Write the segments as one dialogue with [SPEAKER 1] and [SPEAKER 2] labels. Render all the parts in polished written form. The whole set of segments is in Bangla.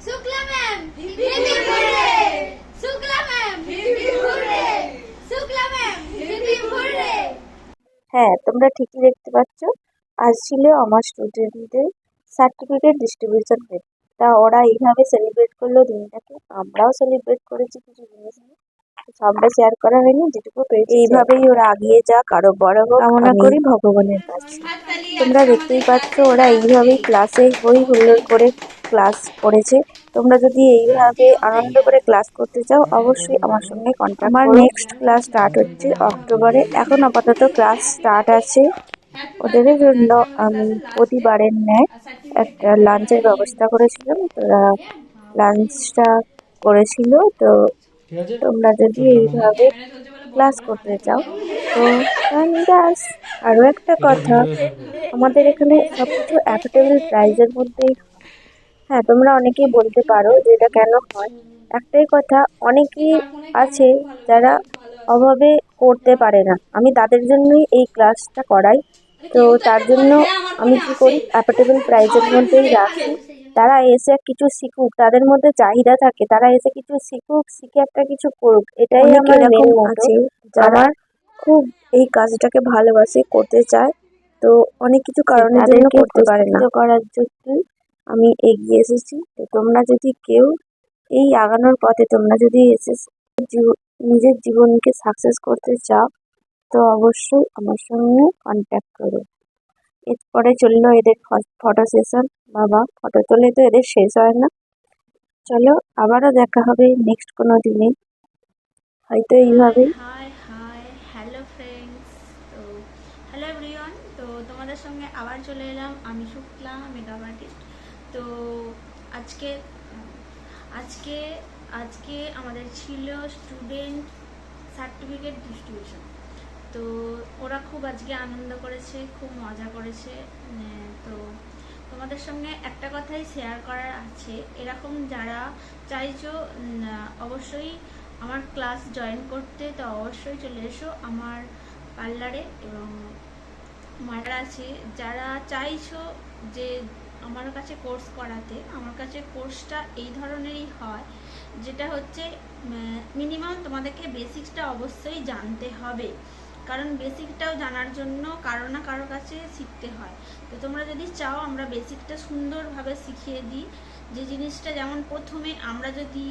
[SPEAKER 1] Shukla ma'am hip hurray, Shukla ma'am hip hurray, Shukla ma'am hip hurray.
[SPEAKER 2] হ্যাঁ, তোমরা ঠিকই দেখতে পাচ্ছ, আজ ছিল আমার স্টুডেন্টদের সার্টিফিকেট ডিস্ট্রিবিউশন ডে। তা ওরা এইভাবে সেলিব্রেট করলো দিনটাকে, আমরাও সেলিব্রেট করেছি কিছু জিনিস নিয়ে। সবটা শেয়ার করা হয়নি, যেটুকু পেরেছি এইভাবেই ওরা আগিয়ে যাক, আরো বড় হোক কামনা করি ভগবানের কাছে। তোমরা দেখতেই পাচ্ছ ওরা এইভাবেই ক্লাসে হই হুল্লোড় করে ক্লাস করেছে। তোমরা যদি এইভাবে আনন্দ করে ক্লাস করতে চাও অবশ্যই আমার সঙ্গে কন্ট্যাক্ট করো। আমার নেক্সট ক্লাস স্টার্ট হচ্ছে অক্টোবরে। এখন আপাতত ক্লাস স্টার্ট আছে। ওদের জন্য আমি প্রতিবারের ন্যায় একটা লাঞ্চের ব্যবস্থা করেছিলাম। তোরা লাঞ্চটা করেছিল। তো তোমরা যদি এইভাবে ক্লাস করতে চাও তো ব্যাস। আরো একটা কথা, আমাদের এখানে সবকিছু অ্যাফোর্ডেবল প্রাইসের মধ্যেই। হ্যাঁ, তোমরা অনেকেই বলতে পারো যে এটা কেন হয়। একটাই কথা, অনেকেই আছে যারা অভাবে করতে পারে না, আমি তাদের জন্যই এই ক্লাসটা করাই। তো তার জন্য আমি কি করি, অ্যাফোর্ডেবল প্রাইসের মধ্যেই রাখি। তারা এসে কিছু শিখুক, তাদের মধ্যে চাহিদা থাকে, তারা এসে কিছু শিখুক, শিখে একটা কিছু করুক, এটাই আমার মেন মোটো। যারা খুব এই কাজটাকে ভালোবাসে, করতে চায়, তো অনেক কিছু কারণের জন্য করতে পারে না, করার জন্যই আমি এগিয়ে এসেছি। তো তোমরা যদি কেউ এই আগানোর পথে তোমরা যদি এসে নিজের জীবনকে সাকসেস করতে চাও তো অবশ্যই আমার সঙ্গে কন্ট্যাক্ট করো। এরপরে চললো এদের ফটো সেশন। বাবা, ফটো তোলে তো এদের শেষ হয় না। চলো, আবারও দেখা হবে নেক্সট কোনো দিনে, হয়তো এইভাবেই।
[SPEAKER 1] High hi hello friends. তো হ্যালো এভরিওয়ান, তো তোমাদের সঙ্গে আবার চলে এলাম আমি শুক্লা, মেকআপ আর্টিস্ট। তো আজকে আজকে আজকে আমাদের ছিল স্টুডেন্ট সার্টিফিকেট ডিস্ট্রিবিউশন। তো ওরা খুব আজকে আনন্দ করেছে, খুব মজা করেছে। তো তোমাদের সঙ্গে একটা কথাই শেয়ার করার আছে, এরকম যারা চাইছো অবশ্যই আমার ক্লাস জয়েন করতে, তো অবশ্যই চলে এসো আমার পার্লারে। এবং মারা আছে যারা চাইছো যে আমার কাছে কোর্স করাতে, আমার কাছে কোর্সটা এই ধরনেরই হয়, যেটা হচ্ছে মিনিমাম তোমাদেরকে বেসিক্সটা অবশ্যই জানতে হবে, কারণ বেসিকটাও জানার জন্য কারো না কারো কাছে শিখতে হয়। তো তোমরা যদি চাও আমরা বেসিকটা সুন্দরভাবে শিখিয়ে দিই, যে জিনিসটা যেমন প্রথমে আমরা যদি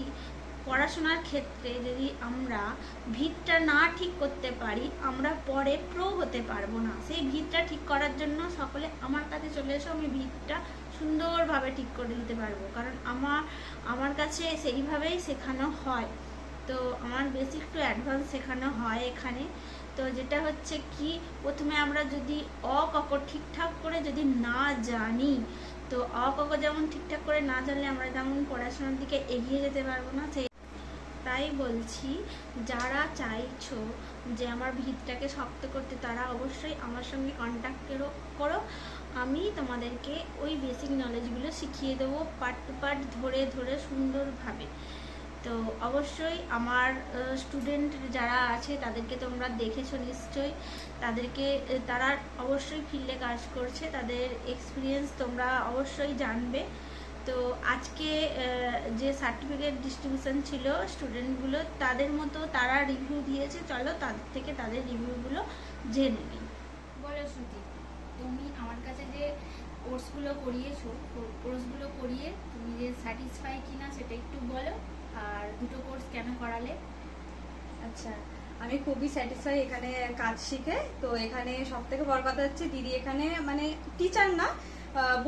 [SPEAKER 1] পড়াশোনার ক্ষেত্রে যদি আমরা ভিতটা না ঠিক করতে পারি, আমরা পরে প্রো হতে পারবো না। সেই ভিতটা ঠিক করার জন্য সকলে আমার কাছে চলে এসো, আমি ভিতটা সুন্দরভাবে ঠিক করে দিতে পারবো, কারণ আমার কাছে সেইভাবেই শেখানো হয়। তো আমার বেসিক টু অ্যাডভান্স শেখানো হয় এখানে। তো যেটা হচ্ছে কি, প্রথমে আমরা যদি অ ক ক ঠিকঠাক করে যদি না জানি, তো অ ক ক যেমন ঠিকঠাক করে না জানলে আমরা যেমন পড়াশোনার দিকে এগিয়ে যেতে পারবো না। তাই বলছি, যারা চাইছো যে আমার ভিতটাকে শক্ত করতে, তারা অবশ্যই আমার সঙ্গে কন্ট্যাক্ট করো। আমি তোমাদেরকে ওই বেসিক নলেজগুলো শিখিয়ে দেবো, পার্ট টু পার্ট ধরে ধরে সুন্দরভাবে। তো অবশ্যই আমার স্টুডেন্ট যারা আছে তাদেরকে তোমরা দেখেছো নিশ্চয়ই, তারা অবশ্যই ফিল্ডে কাজ করছে, তাদের এক্সপিরিয়েন্স তোমরা অবশ্যই জানবে। তো আজকে যে সার্টিফিকেট ডিস্ট্রিবিউশন ছিল স্টুডেন্টগুলো, তাদের মতো তারা রিভিউ দিয়েছে, চলো তাদের থেকে তাদের রিভিউগুলো জেনে নিই। বলো শ্রুতি, তুমি আমার কাছে যে কোর্সগুলো করিয়েছো, কোর্সগুলো করিয়ে তুমি যে স্যাটিসফাই কিনা সেটা একটু বলো, আর দুটো কোর্স কেন করালে।
[SPEAKER 3] আচ্ছা, আমি খুবই স্যাটিসফাই এখানে কাজ শিখে। তো এখানে সব থেকে বড় কথা হচ্ছে দিদি এখানে মানে টিচার না,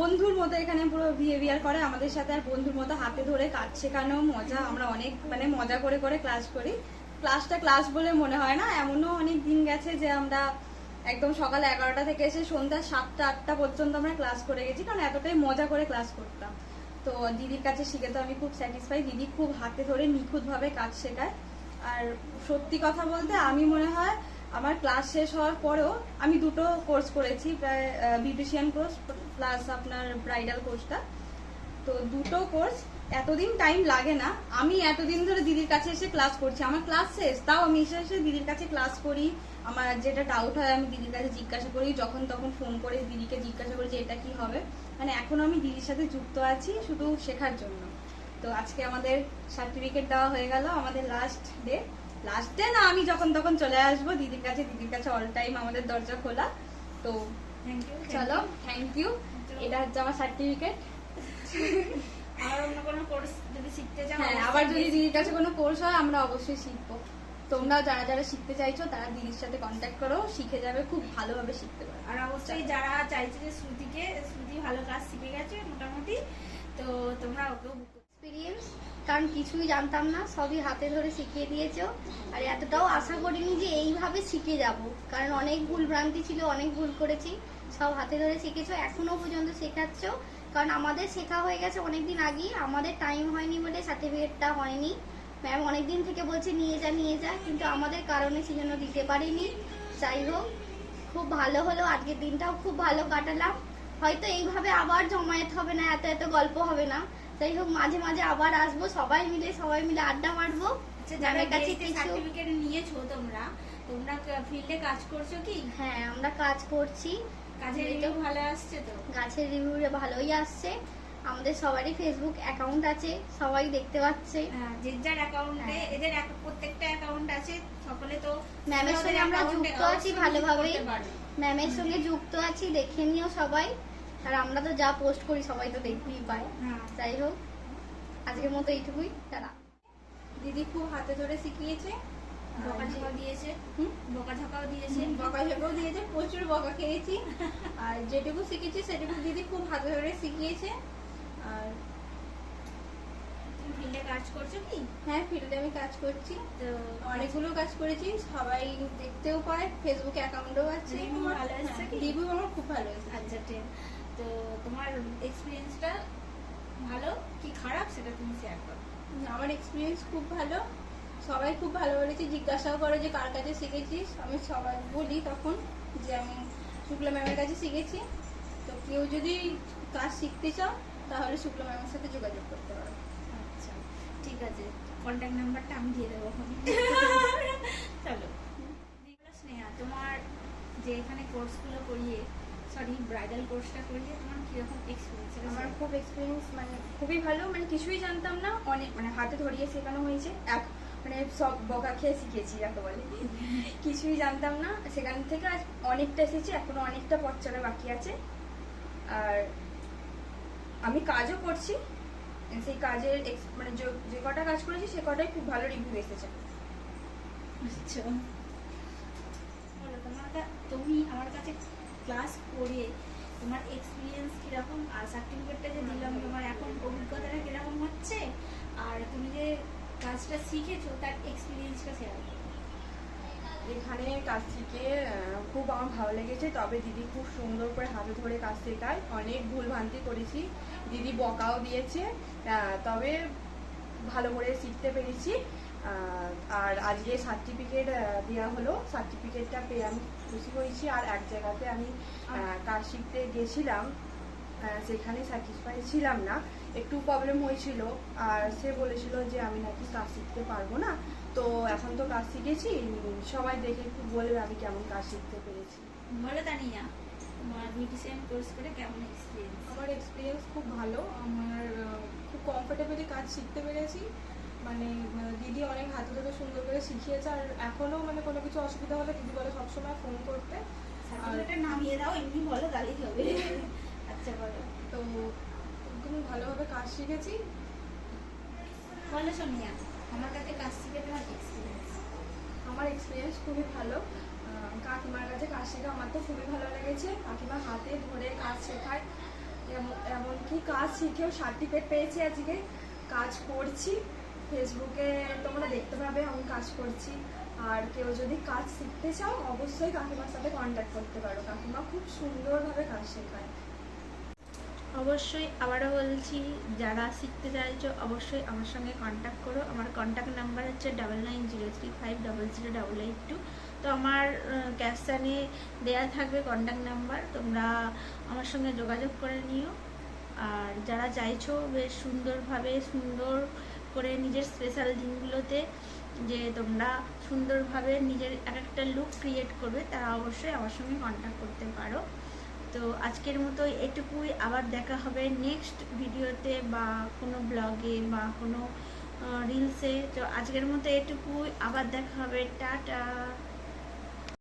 [SPEAKER 3] বন্ধুর মতো এখানে পুরো বিহেভিয়ার করে আমাদের সাথে, আর বন্ধুর মতো হাতে ধরে কাজ শেখানো মজা। আমরা অনেক মানে মজা করে করে ক্লাস করি। ক্লাসটা ক্লাস বলে মনে হয় না, এমনও অনেক দিন গেছে যে আমরা একদম সকাল 11টা থেকে এসে সন্ধ্যা 7টা-8টা পর্যন্ত আমরা ক্লাস করে গেছি, কারণ এতটাই মজা করে ক্লাস করতাম। তো দিদির কাছে শিখে তো আমি খুব স্যাটিসফাই। দিদি খুব হাতে ধরে নিখুঁতভাবে কাজ শেখায়। আর সত্যি কথা বলতে আমি মনে হয় আমার ক্লাস শেষ হওয়ার পরেও আমি দুটো কোর্স করেছি, প্রায় বিউটিশিয়ান কোর্স প্লাস আপনার ব্রাইডাল কোর্সটা। তো দুটো কোর্স এতদিন টাইম লাগে না। আমি এতদিন ধরে দিদির কাছে এসে ক্লাস করছি, আমার ক্লাস শেষ তাও আমি এসে এসে দিদির কাছে ক্লাস করি। আমার যেটা ডাউট হয় আমি দিদির কাছে জিজ্ঞাসা করি, যখন তখন ফোন করে দিদিকে জিজ্ঞাসা করি যে এটা কি হবে। মানে এখন আমি দিদির সাথে যুক্ত আছি শুধু শেখার জন্য। তো তো আজকে আমাদের সার্টিফিকেট দেওয়া হয়ে গেল, আমাদের লাস্ট ডে না, আমি যখন তখন চলে আসবো দিদির কাছে অল টাইম আমাদের দরজা খোলা। তো
[SPEAKER 1] থ্যাংক ইউ।
[SPEAKER 3] চলো, থ্যাংক ইউ। এটা হচ্ছে আমার সার্টিফিকেট।
[SPEAKER 1] আর অন্য কোনো কোর্স যদি শিখতে চাও,
[SPEAKER 3] হ্যাঁ, আবার যদি দিদির কাছে কোনো কোর্স হয় আমরা অবশ্যই শিখবো। তোমরাও যারা যারা শিখতে চাইছো তারা দিদির সাথে কন্ট্যাক্ট করো, শিখে যাবে, খুব ভালোভাবে শিখতে পারো।
[SPEAKER 1] আর অবশ্যই যারা চাইছে যে শ্রুতি ভালো কাজ শিখে গেছে মোটামুটি, তো তোমরা ওকেও
[SPEAKER 4] এক্সপিরিয়েন্স, কারণ কিছুই জানতাম না, সবই হাতে ধরে শিখিয়ে দিয়েছো। আর এতটাও আশা করিনি যে এইভাবে শিখে যাব, কারণ অনেক ভুল ভ্রান্তি ছিল, অনেক ভুল করেছি, সব হাতে ধরে শিখেছো, এখনো পর্যন্ত শেখাচ্ছ। কারণ আমাদের শেখা হয়ে গেছে অনেকদিন আগেই, আমাদের টাইম হয়নি বলে সার্টিফিকেটটা হয়নি। ম্যাম অনেকদিন থেকে বলছে নিয়ে যা, কিন্তু আমাদের কারণে সেজন্য দিতে পারিনি। যাই হোক, খুব ভালো হলো, আজকের দিনটাও খুব ভালো কাটালাম। হয়তো এইভাবে আবার জমায়েত হবে না, এত গল্প হবে না। যাই হোক, মাঝে মাঝে আবার আসবো, সবাই মিলে আড্ডা মারবো।
[SPEAKER 1] যারা
[SPEAKER 4] ম্যামের কাছে
[SPEAKER 1] কাছে সার্টিফিকেট নিয়েছো তোমরা ফিল্ডে কাজ করছো কি?
[SPEAKER 4] হ্যাঁ, আমরা কাজ করছি।
[SPEAKER 1] কাজের রিভিউ ভালো আসছে তো?
[SPEAKER 4] গাছের রিভিউ ভালোই আসছে। আমাদের সবারই ফেসবুক অ্যাকাউন্ট আছে, সবাই দেখতে পাচ্ছে।
[SPEAKER 1] যে যার অ্যাকাউন্টে,
[SPEAKER 4] হ্যাঁ।
[SPEAKER 1] এদের প্রত্যেকটা অ্যাকাউন্ট আছে, সকলে তো
[SPEAKER 4] ম্যামের সঙ্গে আমরা যুক্ত আছি ভালোভাবে, ম্যামের সঙ্গে যুক্ত আছি, দেখে নিও সবাই। আর আমরা তো যা পোস্ট করি সবাই তো দেখতেই পায়।
[SPEAKER 1] হ্যাঁ।
[SPEAKER 4] যাই হোক, আজকের মতো এইটুকুই, তারা
[SPEAKER 3] দিদি খুব হাতে ধরে শিখিয়েছে,
[SPEAKER 1] বকাঝকাও দিয়েছে, বকাঝকাও
[SPEAKER 3] দিয়েছে, প্রচুর বকা খেয়েছি। আর যেটুকু শিখেছি সেটুকু দিদি খুব হাতে ধরে শিখিয়েছে। আর
[SPEAKER 1] তুমি ফিল্ডে কাজ করছো কি?
[SPEAKER 3] হ্যাঁ, ফিল্ডে আমি কাজ করছি,
[SPEAKER 1] তো
[SPEAKER 3] অনেকগুলো কাজ করেছি, সবাই দেখতেও পায়, ফেসবুক অ্যাকাউন্টও আছে।
[SPEAKER 1] Review ভালো এসেছে কি?
[SPEAKER 3] রিভিউ আমার খুব ভালো এসেছে।
[SPEAKER 1] আচ্ছা, ঠিক। তো তোমার এক্সপিরিয়েন্সটা ভালো কি খারাপ সেটা তুমি শেয়ার করো।
[SPEAKER 3] আমার এক্সপিরিয়েন্স খুব ভালো, সবাই খুব ভালো বলেছে, জিজ্ঞাসাও করে যে কার কাছে শিখেছিস। আমি সবাই বলি তখন যে আমি শুক্লা ম্যামের কাছে শিখেছি। তো কেউ যদি কাজ শিখতে চাও তাহলে শুক্লা ম্যামের সাথে যোগাযোগ করতে পারো।
[SPEAKER 1] আচ্ছা, ঠিক আছে, কন্ট্যাক্ট নাম্বারটা আমি দিয়ে দেবো এখন। চলো, স্নেহা, তোমার যে এখানে কোর্সগুলো করিয়ে, ব্রাইডাল কোর্সটা করিয়ে তোমার কিরকম এক্সপিরিয়েন্স?
[SPEAKER 5] আমার খুব এক্সপিরিয়েন্স, মানে খুবই ভালো, মানে কিছুই জানতাম না, অনেক মানে হাতে ধরিয়ে শেখানো হয়েছে, মানে সব বকা খেয়ে শিখেছি যাকে বলে। কিছুই জানতাম না, সেখান থেকে আজ অনেকটা এসেছি, এখনো অনেকটা পথ চলা বাকি আছে। আর আমি কাজও করছি, সেই কাজের মানে যে কটা কাজ করেছি সে কটাই খুব ভালো রিভিউ এসেছে।
[SPEAKER 1] আচ্ছা, বলো তুমি আমার কাছে ক্লাস করে তোমার এক্সপিরিয়েন্স কিরকম, আর সার্টিফিকেটটা যে দিলাম তোমার এখন অভিজ্ঞতাটা কিরকম হচ্ছে, আর তুমি যে কাজটা শিখেছো তার এক্সপিরিয়েন্সটা শেয়ার করো।
[SPEAKER 5] এখানে কাজ শিখে খুব আমার ভালো লেগেছে, তবে দিদি খুব সুন্দর করে হাতে ধরে কাজ শেখায়, অনেক ভুল ভ্রান্তি করেছি, দিদি বকাও দিয়েছে, তবে ভালো করে শিখতে পেরেছি। আর আজকে সার্টিফিকেট দেওয়া হলো, সার্টিফিকেটটা পেয়ে আমি খুশি হয়েছি। আর এক জায়গাতে আমি কাজ শিখতে গেছিলাম, সেখানে স্যাটিসফাই ছিলাম না, একটু প্রবলেম হয়েছিল, আর সে বলেছিল যে আমি নাকি কাজ শিখতে পারবো না। তো এখন তো কাজ শিখেছি, সবাই দেখে একটু বলবে আমি কেমন কাজ শিখতে পেরেছি।
[SPEAKER 1] বলো তানিয়া, তোমার বিউটিশিয়ান কোর্স করে কেমন এক্সপিরিয়েন্স?
[SPEAKER 6] আমার এক্সপিরিয়েন্স খুব ভালো, আমার খুব কমফোর্টেবলি কাজ শিখতে পেরেছি। মানে দিদি অনেক হাতে ধরে সুন্দর করে শিখিয়েছে, আর এখনও মানে কোনো কিছু অসুবিধা হলে দিদি বলে সবসময় ফোন করতে।
[SPEAKER 1] সার্টিফিকেটটা নামিয়ে দাও, এমনি বলো তাহলেই হবে। আচ্ছা, বলো।
[SPEAKER 6] তো একদম ভালোভাবে কাজ শিখেছি।
[SPEAKER 1] বলো সোনিয়া, আমার কাছে কাজ শিখে তোমার এক্সপিরিয়েন্স?
[SPEAKER 5] আমার এক্সপিরিয়েন্স খুবই ভালো, কাকিমার কাছে কাজ শেখা আমার তো খুবই ভালো লেগেছে। কাকিমা হাতে ধরে কাজ শেখায়, এমনকি কাজ শিখেও সার্টিফিকেট পেয়েছি, আজকে কাজ করছি, ফেসবুকে তোমরা দেখতে পাবে আমি কাজ করছি। আর কেউ যদি কাজ শিখতে চাও অবশ্যই কাকিমার সাথে কন্ট্যাক্ট করতে পারো, কাকিমা খুব সুন্দরভাবে কাজ শেখায়।
[SPEAKER 1] অবশ্যই আবারও বলছি, যারা শিখতে চাইছো অবশ্যই আমার সঙ্গে কন্ট্যাক্ট করো। আমার কন্ট্যাক্ট নাম্বার হচ্ছে 9903500882। তো আমার ক্যাপশানে দেওয়া থাকবে কন্ট্যাক্ট নাম্বার, তোমরা আমার সঙ্গে যোগাযোগ করে নিও। আর যারা চাইছো বেশ সুন্দরভাবে সুন্দর করে নিজের স্পেশাল দিনগুলোতে যে তোমরা সুন্দরভাবে নিজের এক একটা লুক ক্রিয়েট করবে, তারা অবশ্যই আমার সঙ্গে কন্ট্যাক্ট করতে পারো। তো আজকের মতো এটুকুই, আবার দেখা হবে নেক্সট ভিডিওতে বা কোনো ব্লগে বা কোনো রিলসে। তো আজকের মতো এটুকুই, আবার দেখা হবে, টাটা।